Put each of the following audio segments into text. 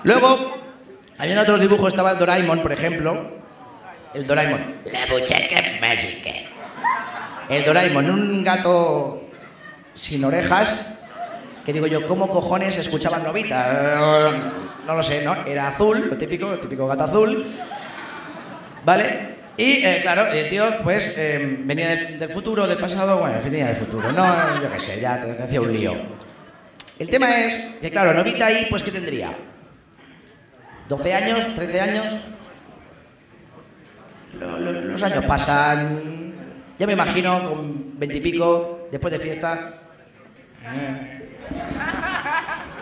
Luego, había otros dibujos, estaba el Doraemon, por ejemplo. El Doraemon. La buchaca mágica. El Doraemon, un gato sin orejas. Que digo yo, ¿cómo cojones escuchaba Novita? No lo sé, ¿no? Era azul, el típico gato azul. ¿Vale? Y, claro, el tío, pues, venía del futuro, del pasado, bueno, venía del futuro, no, yo qué sé, ya te hacía un lío. El tema es que, claro, Novita ahí, pues, ¿qué tendría? ¿12 años? ¿13 años? Los años pasan, ya me imagino, con 20 y pico, después de fiesta.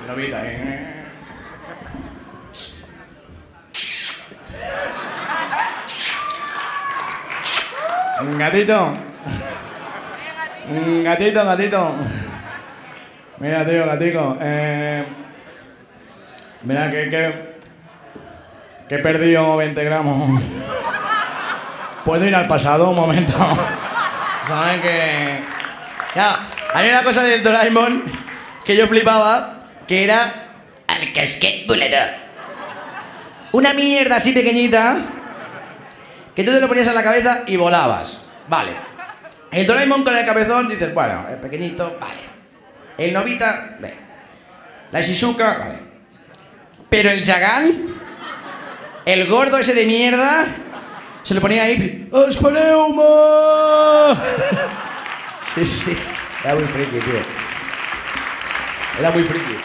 Novita, Gatito. Gatito. Mira, tío, gatito. Mira que he perdido 20 gramos. ¿Puedo ir al pasado un momento? ¿Saben que...? Ya, hay una cosa del Doraemon que yo flipaba, que era el casquet volador. Una mierda así pequeñita que tú te lo ponías en la cabeza y volabas. Vale. El Doraemon con el cabezón dices, bueno, es pequeñito, vale. El Novita, vale. La Shizuka, vale. Pero el Jagan, el gordo ese de mierda, se lo ponía ahí. ¡Aspaneuma! Sí. Era muy friki, tío. Era muy friki.